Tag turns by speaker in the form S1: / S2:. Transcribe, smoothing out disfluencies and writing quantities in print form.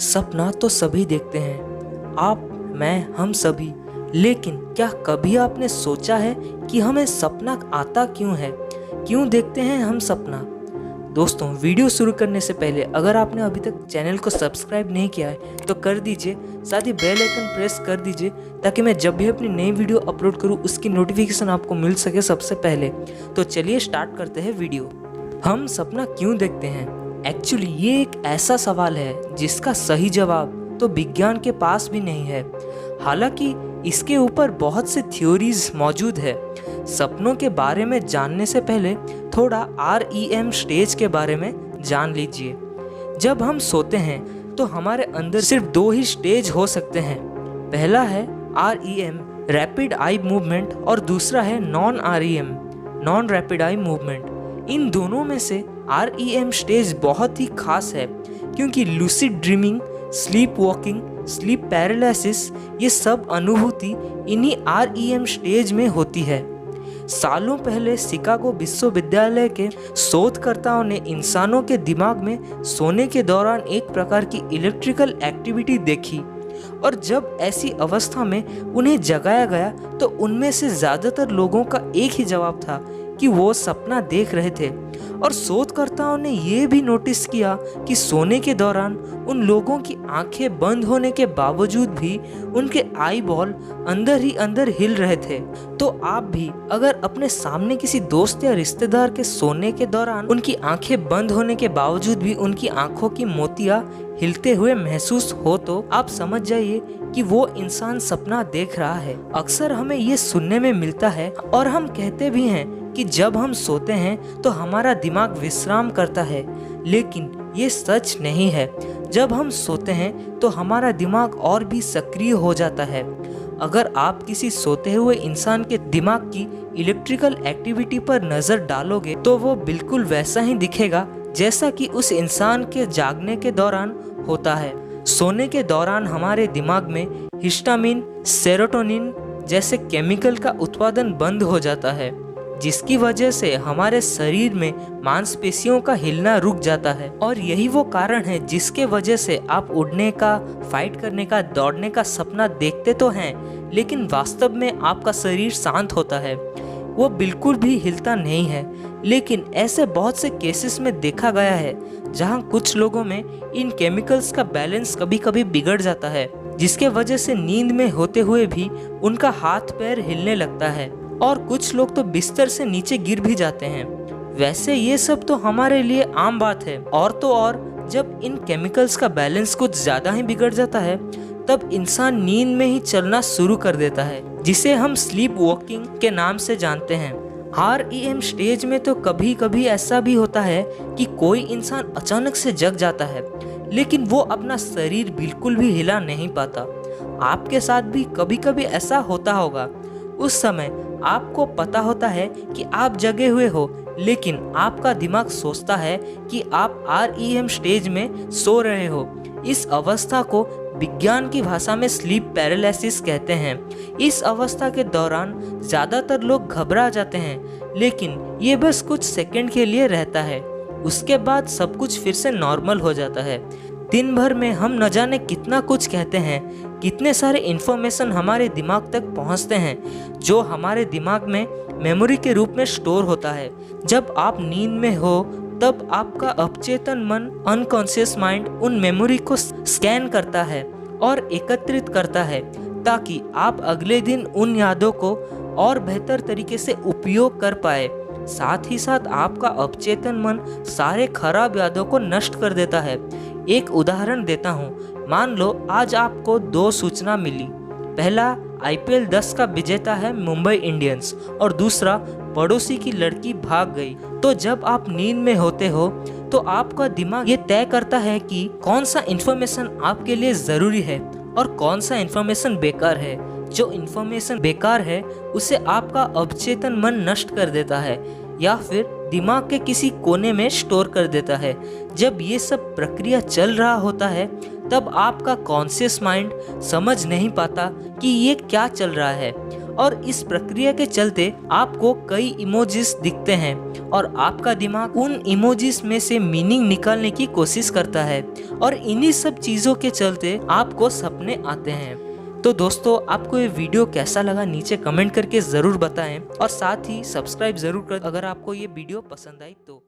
S1: सपना तो सभी देखते हैं, आप, मैं, हम सभी। लेकिन क्या कभी आपने सोचा है कि हमें सपना आता क्यों है? क्यों देखते हैं हम सपना? दोस्तों, वीडियो शुरू करने से पहले अगर आपने अभी तक चैनल को सब्सक्राइब नहीं किया है तो कर दीजिए, साथ ही बेल आइकन प्रेस कर दीजिए ताकि मैं जब भी अपनी नई वीडियो अपलोड करूं उसकी नोटिफिकेशन आपको मिल सके सबसे पहले। तो चलिए स्टार्ट करते हैं वीडियो। हम सपना क्यों देखते हैं? एक्चुअली ये एक ऐसा सवाल है जिसका सही जवाब तो विज्ञान के पास भी नहीं है। हालांकि इसके ऊपर बहुत से थ्योरीज मौजूद है। सपनों के बारे में जानने से पहले थोड़ा REM स्टेज के बारे में जान लीजिए। जब हम सोते हैं तो हमारे अंदर सिर्फ दो ही स्टेज हो सकते हैं। पहला है REM, रैपिड आई मूवमेंट, और दूसरा है non REM, non rapid eye movement. इन दोनों में से REM स्टेज बहुत ही खास है क्योंकि lucid dreaming, sleep walking, sleep paralysis, ये सब अनुभूति इन्हीं REM स्टेज में होती है। सालों पहले शिकागो विश्वविद्यालय के शोधकर्ताओं ने इंसानों के दिमाग में सोने के दौरान एक प्रकार की इलेक्ट्रिकल एक्टिविटी देखी, और जब ऐसी अवस्था में उन्हें जगाया गया तो उनमें से ज़्यादातर लोगों का एक ही जवाब था कि वो सपना देख रहे थे। और शोधकर्ताओं ने ये भी नोटिस किया कि सोने के दौरान उन लोगों की आंखें बंद होने के बावजूद भी उनके आई बॉल अंदर ही अंदर हिल रहे थे। तो आप भी अगर अपने सामने किसी दोस्त या रिश्तेदार के सोने के दौरान उनकी आंखें बंद होने के बावजूद भी उनकी आंखों की मोतियां हिलते हुए महसूस हो तो आप समझ जाइए कि वो इंसान सपना देख रहा है। अक्सर हमें ये सुनने में मिलता है और हम कहते भी हैं कि जब हम सोते हैं तो हमारा दिमाग विश्राम करता है, लेकिन ये सच नहीं है। जब हम सोते हैं तो हमारा दिमाग और भी सक्रिय हो जाता है। अगर आप किसी सोते हुए इंसान के दिमाग की इलेक्ट्रिकल एक्टिविटी पर नज़र डालोगे तो वो बिल्कुल वैसा ही दिखेगा जैसा कि उस इंसान के जागने के दौरान होता है। सोने के दौरान हमारे दिमाग में हिस्टामिन, सेरोटोनिन जैसे केमिकल का उत्पादन बंद हो जाता है, जिसकी वजह से हमारे शरीर में मांसपेशियों का हिलना रुक जाता है। और यही वो कारण है जिसके वजह से आप उड़ने का, फाइट करने का, दौड़ने का सपना देखते तो हैं, लेकिन वास्तव में आपका शरीर शांत होता है, वो बिल्कुल भी हिलता नहीं है। लेकिन ऐसे बहुत से केसेस में देखा गया है जहां कुछ लोगों में इन केमिकल्स का बैलेंस कभी कभी बिगड़ जाता है, जिसके वजह से नींद में होते हुए भी उनका हाथ पैर हिलने लगता है, और कुछ लोग तो बिस्तर से नीचे गिर भी जाते हैं। वैसे ये सब तो हमारे लिए आम बात है, और तो और जब इन केमिकल्स का बैलेंस कुछ ज़्यादा ही बिगड़ जाता है तब इंसान नींद में ही चलना शुरू कर देता है, जिसे हम स्लीप वॉकिंग के नाम से जानते हैं। REM स्टेज में तो कभी कभी ऐसा भी होता है कि कोई इंसान अचानक से जग जाता है, लेकिन वो अपना शरीर बिल्कुल भी हिला नहीं पाता। आपके साथ भी कभी कभी ऐसा होता होगा। उस समय आपको पता होता है कि आप जगे हुए हो, लेकिन आपका दिमाग सोचता है कि आप REM स्टेज में सो रहे हो। इस अवस्था को विज्ञान की भाषा में स्लीप पैरालिसिस कहते हैं। इस अवस्था के दौरान ज़्यादातर लोग घबरा जाते हैं, लेकिन ये बस कुछ सेकंड के लिए रहता है। उसके बाद सब कुछ फिर से नॉर्मल हो जाता है। दिन भर में हम न जाने कितना कुछ कहते हैं, कितने सारे इन्फॉर्मेशन हमारे दिमाग तक पहुंचते हैं जो हमारे दिमाग में मेमोरी के रूप में स्टोर होता है। जब आप नींद में हो तब आपका अवचेतन मन, अनकॉन्शियस माइंड, उन मेमोरी को स्कैन करता है और एकत्रित करता है ताकि आप अगले दिन उन यादों को और बेहतर तरीके से उपयोग कर पाए। साथ ही साथ आपका अवचेतन मन सारे खराब यादों को नष्ट कर देता है। एक उदाहरण देता हूँ। मान लो आज आपको दो सूचना मिली। पहला, IPL 10 का विजेता है मुंबई इंडियंस, और दूसरा, पड़ोसी की लड़की भाग गई। तो जब आप नींद में होते हो तो आपका दिमाग ये तय करता है कि कौन सा इन्फॉर्मेशन आपके लिए ज़रूरी है और कौन सा इन्फॉर्मेशन बेकार है। जो इन्फॉर्मेशन बेकार है उसे आपका अवचेतन मन नष्ट कर देता है या फिर दिमाग के किसी कोने में स्टोर कर देता है। जब ये सब प्रक्रिया चल रहा होता है तब आपका कॉन्शियस माइंड समझ नहीं पाता कि ये क्या चल रहा है, और इस प्रक्रिया के चलते आपको कई इमोजीज दिखते हैं और आपका दिमाग उन इमोजीज में से मीनिंग निकालने की कोशिश करता है और इन्हीं सब चीजों के चलते आपको सपने आते हैं। तो दोस्तों, आपको ये वीडियो कैसा लगा नीचे कमेंट करके ज़रूर बताएं और साथ ही सब्सक्राइब ज़रूर कर अगर आपको ये वीडियो पसंद आई तो।